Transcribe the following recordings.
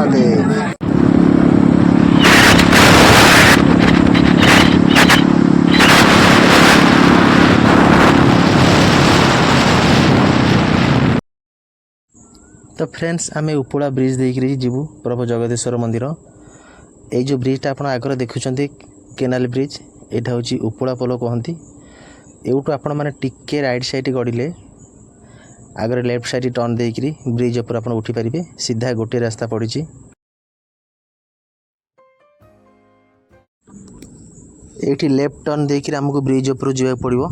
महादेव। तो फ्रेंड्स आम उपड़ा ब्रिज देकर जीवु प्रभु जगदेश्वर मंदिर। ये जो ब्रिजटा आप आगे देखुं केनाल ब्रिज यहाँ हूँ उपड़ा पोल कहती। एवटू आपण मैंने टिके राइट साइड गड़े आगे लेफ्ट साइड टर्न देकर ब्रिज उपर आप उठी पारे। सीधा गोटे रास्ता पड़ी। ये लेफ्ट टर्न देकर आमको ब्रिज उपर जावाक पड़ो।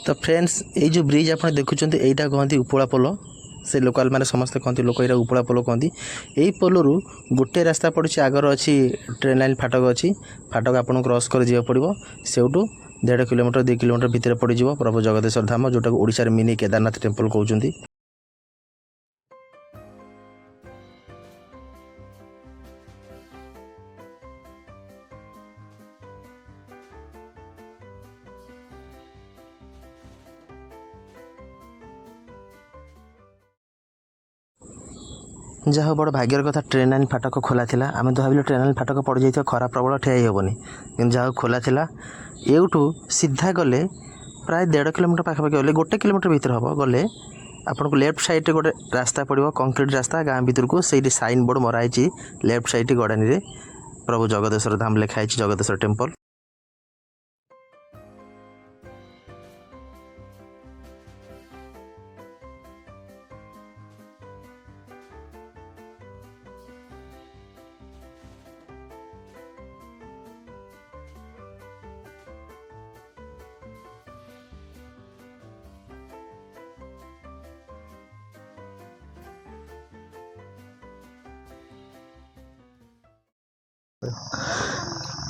तो फ्रेंड्स ये जो ब्रिज आप देखुं यहीटा कहते उपड़ा पोल। से लोकाल मैंने समस्त कहते लोक यहाँ उपड़ा पोल कहती। यही पोलू गोटे रास्ता पड़ी आगर अच्छी ट्रेन लाइन फाटक अच्छी। फाटक आपको क्रॉस कर जा पड़ो। सेठू 1.5 किलोमीटर 2 किलोमीटर भितर पड़ज प्रभु जगदेश्वर धाम, जोटा ओडिशार मिनी केदारनाथ टेम्पल कहते। जहाँ बड़ भाग्यर कथा ट्रेन लाइन फाटक खोला था। आम तो भाविल ट्रेन लाइन फाटक पड़ जाए खरा प्रबल ठिया हेबनी, कि जहाँ खोला था एवठू सीधा गले प्राय 1.5 किलोमीटर पाखापाखि गले 1 किलोमीटर भीतर हम गले आपन को लेफ्ट साइड गोटे रास्ता पड़ो, कंक्रीट रास्ता गाँ भीतर को। से साइन बोर्ड मराई लेफ्ट साइड गड़ानी रे प्रभु जगदेश्वर धाम लिखाई जगदेश्वर टेम्पल।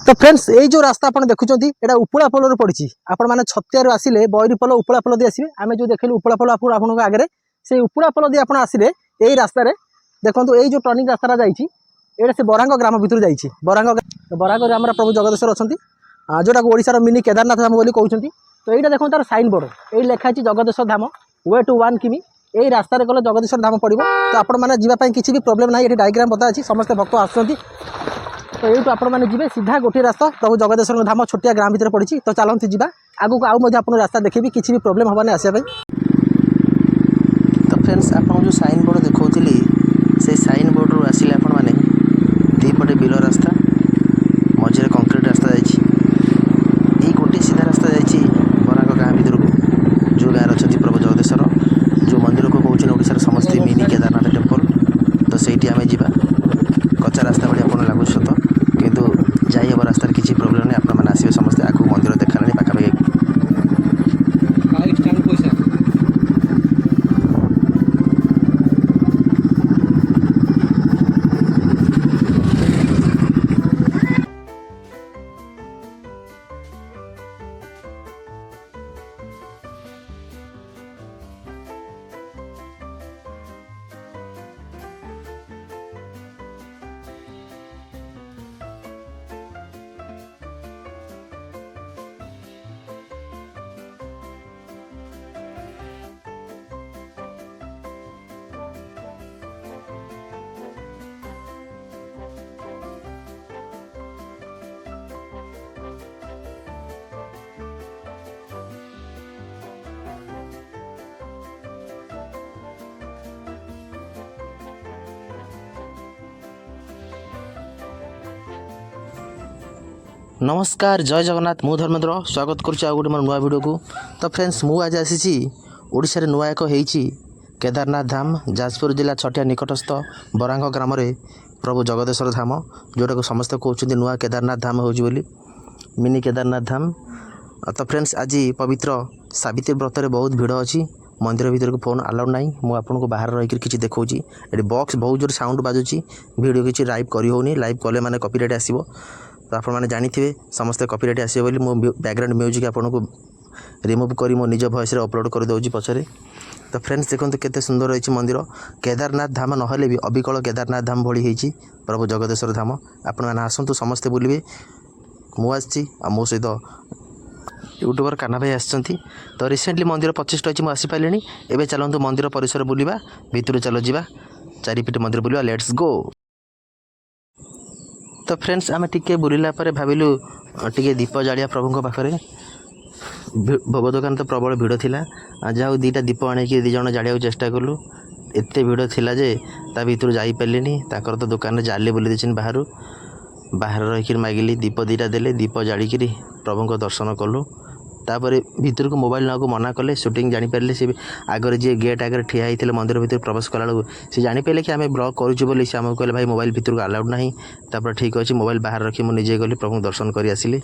तो फ्रेंड्स ये जो रास्ता आप देखुं यहाँ उपड़ा पोल पड़ी। आपण मैंने छतियार आसिले बैरी पोल उपड़ा पोल दी आसवे। आम जो देखिए उपड़ा पोल आप आगे से उपड़ा पोल दी आप आसिले यही रास्तार देखो ये जो टर्निंग रास्ता जाइए से बरांग ग्राम भर जाइए। बरांग आम प्रभु जगदेश्वर अच्छा जोटा ओडिशार मिनी केदारनाथ धाम बोली कहते। तो यहाँ देखो तार साइन बोर्ड ये लिखाई जगदेश्वर धाम वे टू 1 किमी। यही रास्तार गले जगदेश्वर धाम पड़ो। तो आपण मैंने जावाई किसी भी प्रोब्लेम ना। ये डायग्राम बता अच्छी समस्त भक्त आसुँच। तो ये आपण मैंने जी सीधा गोटे रास्ता प्रभु जगदेश्वर धाम छोटिया ग्राम भीतर पड़ी। तो चलती जा आगू को आउ रास्ता देखी किसी भी प्रोब्लेम हेनी आसापी। तो फ्रेंड्स आप जो साइन बोर्ड देखी से साइन बोर्ड रू आसिले आपण मैंने दीपटे बिल रास्ता मझे कंक्रीट रास्ता जाइए। गोटे सीधा रास्ता जाइए बरांग गाँ भीतर को, जो गाँव अच्छा प्रभु जगदेश्वर जो मंदिर को कौन ओडिशार समस्त मिनी केदारनाथ टेम्पल। तो सही आम जा कच्चा रास्ता भाई आप लगुच सत, किंतु जाई हम रास्तार किसी प्रोब्लेम नहीं। आप आसवे समस्त आगे मंदिर देखा पाखापाखि। नमस्कार जय जगन्नाथ मु धर्मेंद्र स्वागत करुच्ची आ गोटे मोर नुआ वीडियो को। तो फ्रेंड्स मु आज आसी ओडिशा नुआ एक होईची केदारनाथ धाम जाजपुर जिला छटिया निकटस्थ बरांग ग्राम रे प्रभु जगदेश्वर धाम, जोटा को समस्त कहते नुआ केदारनाथ धाम होची बोली मिनी केदारनाथ धाम। तो फ्रेंड्स आज पवित्र सावित्री व्रत रे बहुत भिड़ अच्छी। मंदिर भीतर को फोन अलाउड ना। मुझे आपको बाहर रही किसी देखा ये बॉक्स बहुत जोर साउंड बाजुची। वीडियो किसी लाइव करी लाइव कले मैंने कॉपीराइट आसो। तो आप मैंने जानी समस्त कॉपीराइट आसो बोली मो बैकग्राउंड म्यूजिक आपको रिमूव करी मो निज वॉइस अपलोड कर दूँ पछरे। तो फ्रेंड्स देखो केते सुंदर रही मंदिर केदारनाथ धाम नहले भी अबिकल केदारनाथ धाम भली होती प्रभु जगदेश्वर धाम आपण मैंने आसतु समस्ते बुलिए मुझे मो सहित यूट्यूबर काना भाई आसछंती। तो रिसेंटली मंदिर 25 अच्छी मुझे आसीपारे एवं चलतु मंदिर परिसर बुलवा भितर चल जा चारिपिट मंदिर बुलवा लेट्स गो। तो फ्रेंड्स आम टिके बुलला भाविलु टिके दीप जालिया प्रभु पाखे भोग दुकान तो प्रबल भिड़ थिला जहाँ दीटा दीप आणिकी दी जन जालिया चेष्टा कलु एते भिड़ थिला जे ता भीतर जाई पारलिनी ताकर तो दुकान रे जाली बुली देछन बाहर रही मागिली दीप दीटा देले दीप जालिकी प्रभु को दर्शन कलु तापर भीतर को मोबाइल ना को मना कले शूटिंग जानीपारे सी आगे जी गेट आगे ठिया होते मंदिर भीतर प्रवेश कला सी जानीपारे कि आम ब्लॉग करूँ से आमको कहले भाई मोबाइल भीतर को अलाउड ना तापर ठीक अच्छे मोबाइल बाहर रखी मुझे निजे गली प्रभु दर्शन कर आसिली।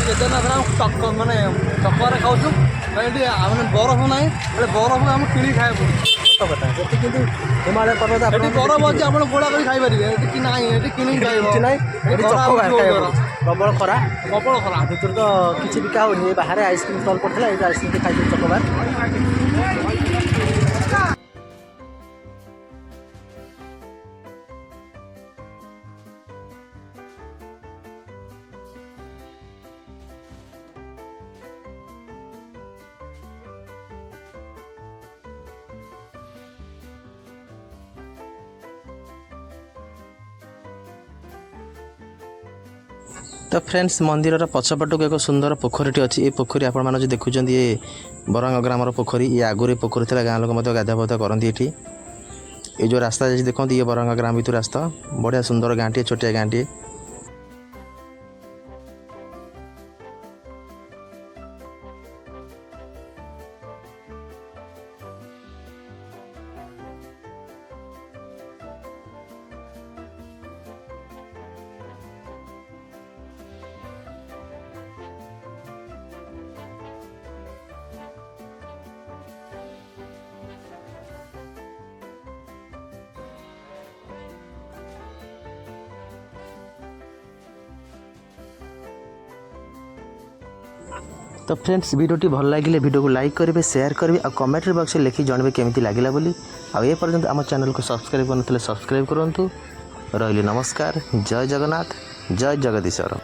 केदारनाथ माने चकरे खाऊँ मैंने बरफ ना बरफ आम कि खाया सत कथा सेठी किंतु हिमालय पर्वत पड़े बरफ अच्छे आप गोला कर खाई पारे कि ना कि प्रबल खरा प्रबल खरा भितर तो किसी बिका होनी बाहर आइसक्रीम स्टल पड़ता है आइसक्रीम खाई चकबार। तो फ्रेंड्स मंदिर पछपटक एक सुंदर पोखरी अच्छी ये पोखरी आप देखुं ये बरंग ग्रामर पोखरी ये आगुरी पोखरी था गाँ लोक गाधा पाधा करती ये जो रास्ता देखते ये बरंग ग्राम भर रास्ता बढ़िया सुंदर गाँटी छोटिया गाँटी। तो फ्रेंड्स वीडियोटी भल लगे वीडियो को लाइक करेंगे शेयर करेंगे और कमेंट बॉक्स में लिखी जानवे केमी लगे बोली आए पर्यंत आम चैनल को सब्सक्राइब करते सब्सक्राइब करूँ। रही नमस्कार जय जगन्नाथ जय जगदीश्वर।